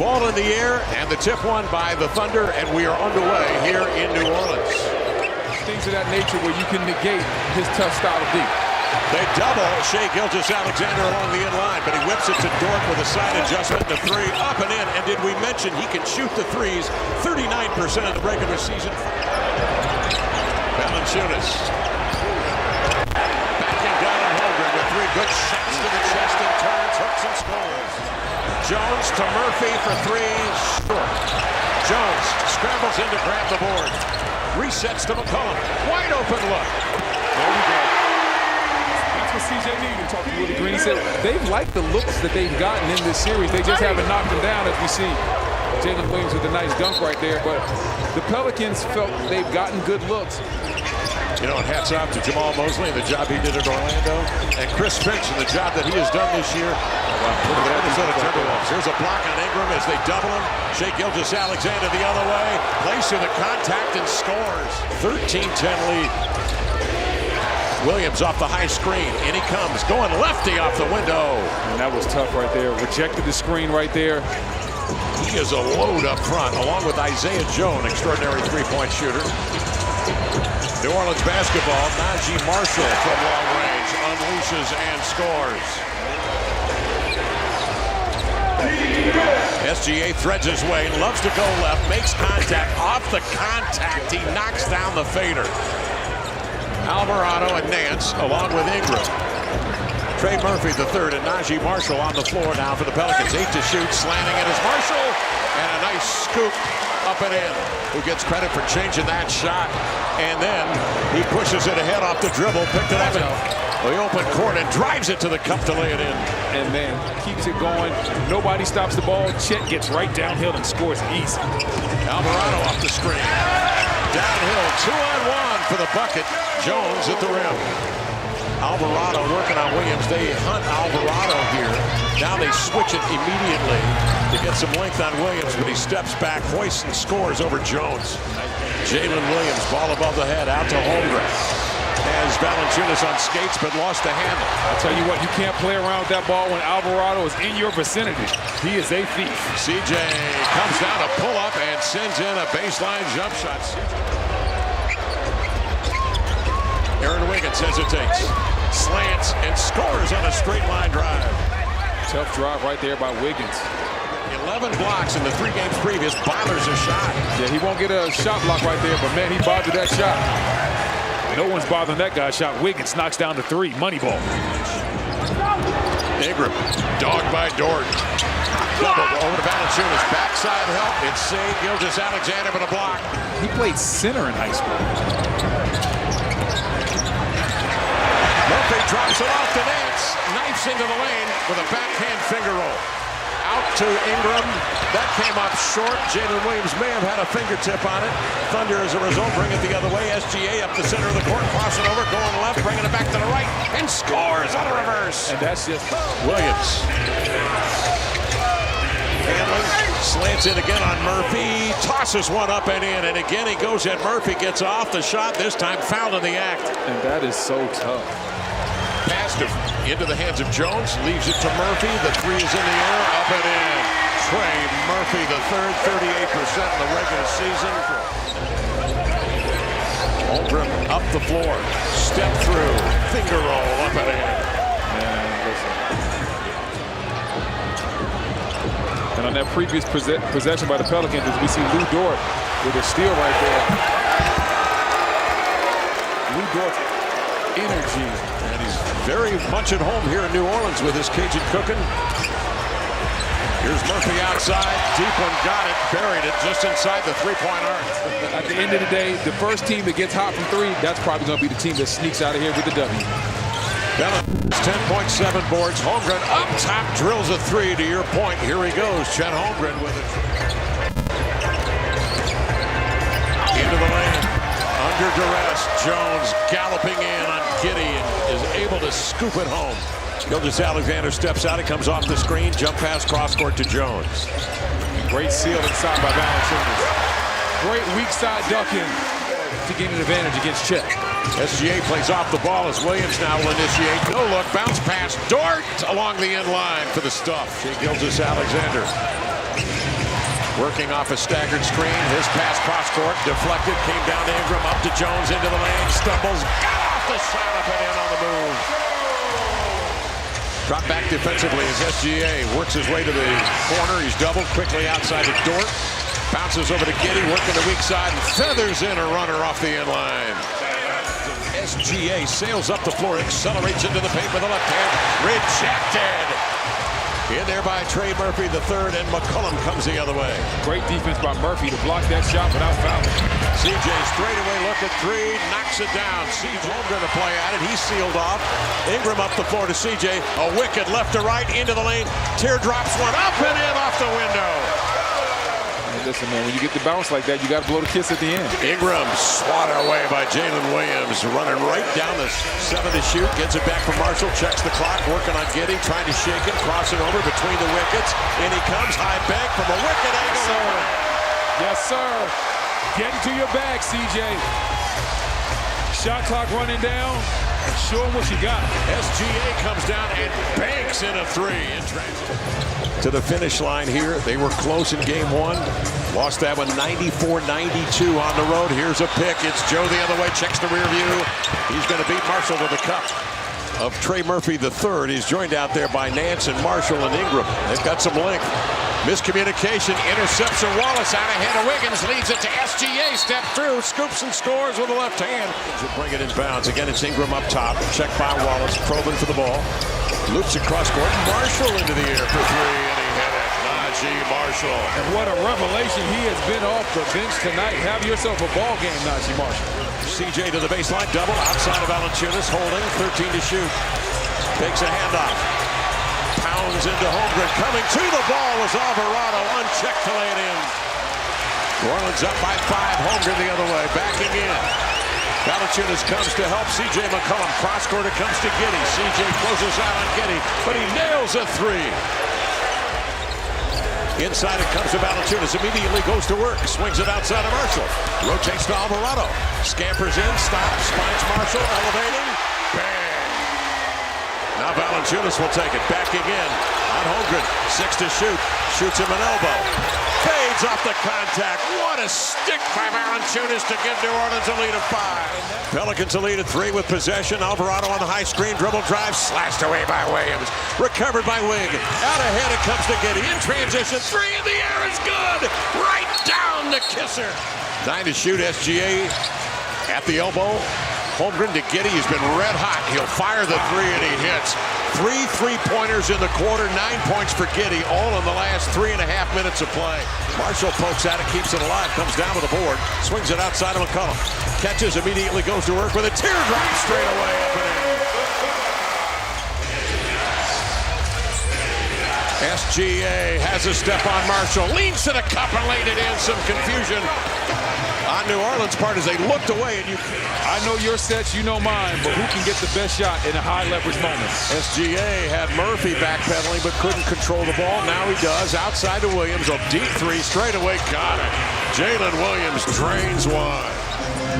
Ball in the air, and the tip won by the Thunder, and we are underway here in New Orleans. Things of that nature where you can negate his tough style of D. They double Shai Gilgeous-Alexander along the in line, but he whips it to Dort with a side adjustment and a three up and in. And did we mention he can shoot the threes 39% of the regular season? Valanciunas. Backing down on Holmgren with three good shots to the chest and turns, hooks and scores. Jones to Murphy for three. Short. Jones scrambles in to grab the board. Resets to McCollum. Wide open look. There we go. That's what CJ needed. Talking to Willie Green, he said they've liked the looks that they've gotten in this series. They just haven't knocked them down, as we see Jalen Williams with a nice dunk right there. But the Pelicans felt they've gotten good looks. You know, hats off to Jamal Mosley and the job he did at Orlando, and Chris Finch and the job that he has done this year. Look at the Minnesota Timberwolves. Here's a block on Ingram as they double him. Shai Gilgeous-Alexander the other way. Plays through the contact and scores. 13-10 lead. Williams off the high screen. In he comes, going lefty off the window. And that was tough right there. Rejected the screen right there. He is a load up front, along with Isaiah Joe, an extraordinary three-point shooter. New Orleans basketball, Najee Marshall from long range unleashes and scores. SGA threads his way, loves to go left, makes contact. Off the contact, he knocks down the fader. Alvarado and Nance along with Ingram. Trey Murphy the third and Najee Marshall on the floor now for the Pelicans. 8 to shoot, slanting it is Marshall, and a nice scoop up and in. Who gets credit for changing that shot? And then he pushes it ahead off the dribble, picked it up in the open court and drives it to the cup to lay it in. And then keeps it going. Nobody stops the ball. Chet gets right downhill and scores easy. Alvarado off the screen. Downhill, 2-on-1 for the bucket. Jones at the rim. Alvarado working on Williams. They hunt Alvarado here. Now they switch it immediately to get some length on Williams, but he steps back, hoists and scores over Jones. Jalen Williams, ball above the head, out to Holmgren. Has Valanciunas on skates, but lost the handle. I'll tell you what, you can't play around with that ball when Alvarado is in your vicinity. He is a thief. CJ comes down to pull up and sends in a baseline jump shot. Aaron Wiggins hesitates, slants, and scores on a straight line drive. Tough drive right there by Wiggins. 11 blocks in the 3 games previous. Bothers a shot. Yeah, he won't get a shot block right there, but man, he bothered that shot. No one's bothering that guy's shot. Wiggins knocks down the 3. Money ball. Ingram, dogged by Dort. Double over to Valanciunas. Backside help. It's Shai Gilgeous-Alexander with a block. He played center in high school. Murphy drops it off to Nance. Knifes into the lane with a backhand finger roll. Out to Ingram. That came up short. Jalen Williams may have had a fingertip on it. Thunder, as a result, bring it the other way. SGA up the center of the court, crossing over, going left, bringing it back to the right, and scores on the reverse. And that's just Williams. Handling, slants it again on Murphy. Tosses one up and in, and again he goes at Murphy. Gets off the shot, this time fouled in the act. And that is so tough. Passed into the hands of Jones, leaves it to Murphy. The 3 is in the air, up and in. Trey Murphy, the third, 38% in the regular season. Holmgren up the floor, step through, finger roll, up and in. And on that previous possession by the Pelicans, as we see Lou Dort with a steal right there. Lou Dort's energy. And he's very much at home here in New Orleans with his Cajun cooking. Here's Murphy outside. Deep one, got it, buried it just inside the three-point arc. At the end of the day, the first team that gets hot from 3, that's probably going to be the team that sneaks out of here with the W. Pelicans 10.7 boards. Holmgren up top, drills a 3 to your point. Here he goes, Chet Holmgren with it. Into the lane. Under duress, Jones galloping in on Giddey and is able to scoop it home. Gilgeous-Alexander steps out, it comes off the screen, jump pass cross court to Jones. Great seal inside by Valanciunas. Great weak side ducking to gain an advantage against Chet. SGA plays off the ball as Williams now will initiate. No look, bounce pass, Dort along the end line for the stuff. Shai Gilgeous-Alexander. Working off a staggered screen. His pass cross court. Deflected. Came down to Ingram. Up to Jones. Into the lane. Stumbles. Got off the shot. Up and in on the move. Drop back defensively as SGA works his way to the corner. He's doubled quickly outside to Dort. Bounces over to Giddey. Working the weak side. And feathers in a runner off the end line. SGA sails up the floor. Accelerates into the paint with the left hand. Rejected. In there by Trey Murphy III, and McCollum comes the other way. Great defense by Murphy to block that shot without fouling. CJ straightaway look at three, knocks it down. CJ Holmgren to play at it. He's sealed off. Ingram up the floor to CJ. A wicked left to right into the lane. Teardrops one up and in off the window. Listen, man, when you get the bounce like that, you got to blow the kiss at the end. Ingram swatted away by Jalen Williams, running right down the 7 to shoot. Gets it back from Marshall, checks the clock, working on Giddey, trying to shake it, crossing over between the wickets. In he comes, high bank from a wicked angle. Yes, sir. Get into your bag, CJ. Shot clock running down. Show him what you got. SGA comes down and banks in a three in transit. To the finish line here. They were close in game one. Lost that one 94-92 on the road. Here's a pick. It's Joe the other way. Checks the rear view. He's going to beat Marshall to the cup of Trey Murphy III. He's joined out there by Nance and Marshall and Ingram. They've got some length. Miscommunication. Interception. Wallace out ahead of Wiggins. Leads it to SGA. Step through. Scoops and scores with the left hand. Bring it in bounds. Again, it's Ingram up top. Checked by Wallace. Probing for the ball. Loops across court. Marshall into the air for three. And he hit it. Najee Marshall. And what a revelation he has been off the bench tonight. Have yourself a ball game, Najee Marshall. CJ to the baseline. Double outside of Valanciunas. Holding. 13 to shoot. Takes a handoff. Pounds into Holmgren. Coming to the ball was Alvarado. Unchecked to lay it in. New Orleans up by 5. Holmgren the other way. Backing in. Valanciunas comes to help C.J. McCollum. Cross court it comes to Giddey. C.J. closes out on Giddey, but he nails a three. Inside it comes to Valanciunas. Immediately goes to work. Swings it outside of Marshall. Rotates to Alvarado. Scampers in. Stops. Finds Marshall. Elevating. Bang. Now Valanciunas will take it. Backing in on Holmgren. 6 to shoot. Shoots him an elbow. Fades off the contact. What a stick by Valanciunas to give New Orleans a lead of 5. Pelicans a lead of 3 with possession. Alvarado on the high screen. Dribble drive. Slashed away by Williams. Recovered by Wig. Out ahead it comes to Giddey. In transition. 3 in the air is good. Right down the kisser. 9 to shoot. SGA at the elbow. Holmgren to Giddey. He's been red hot. He'll fire the 3 and he hits. 3 3-pointers in the quarter. 9 points for Giddey, all in the last 3.5 minutes of play. Marshall pokes at it, keeps it alive, comes down to the board, swings it outside of McCollum. Catches, immediately goes to work with a teardrop straight away up and in. SGA has a step on Marshall, leans to the cup and laid it in. Some confusion on New Orleans' part as they looked away. And I know your sets, you know mine, but who can get the best shot in a high leverage moment? SGA had Murphy backpedaling but couldn't control the ball. Now he does. Outside to Williams. A deep 3 straight away. Got it. Jalen Williams drains one.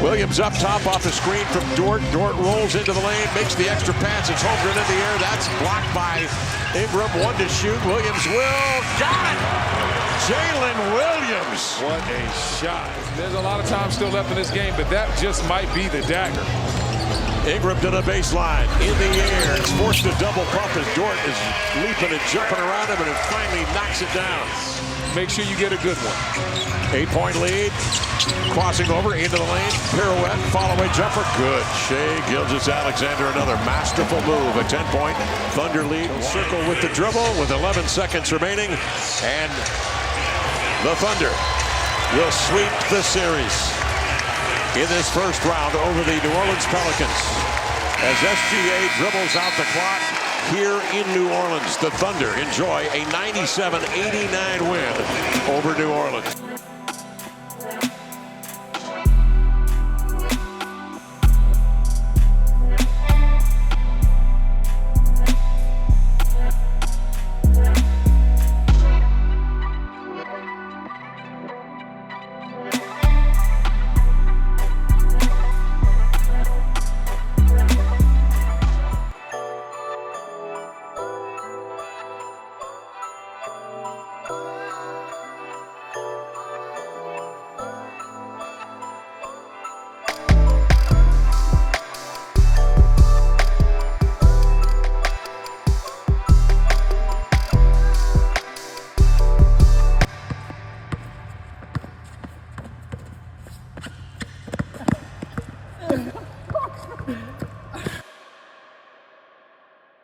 Williams up top off the screen from Dort. Dort rolls into the lane, makes the extra pass. It's Holmgren in the air. That's blocked by Ingram. 1 to shoot. Williams will. Got it. Jalen Williams. What a shot. There's a lot of time still left in this game, but that just might be the dagger. Ingram to the baseline. In the air. It's forced to double pump as Dort is leaping and jumping around him, and it finally knocks it down. Make sure you get a good one. 8-point lead. Crossing over into the lane. Pirouette. Follow-away jumper. Good. Shai Gilgeous-Alexander, another masterful move. A 10-point Thunder lead. Circle with the dribble with 11 seconds remaining. And the Thunder will sweep the series in this first round over the New Orleans Pelicans. As SGA dribbles out the clock here in New Orleans, the Thunder enjoy a 97-89 win over New Orleans.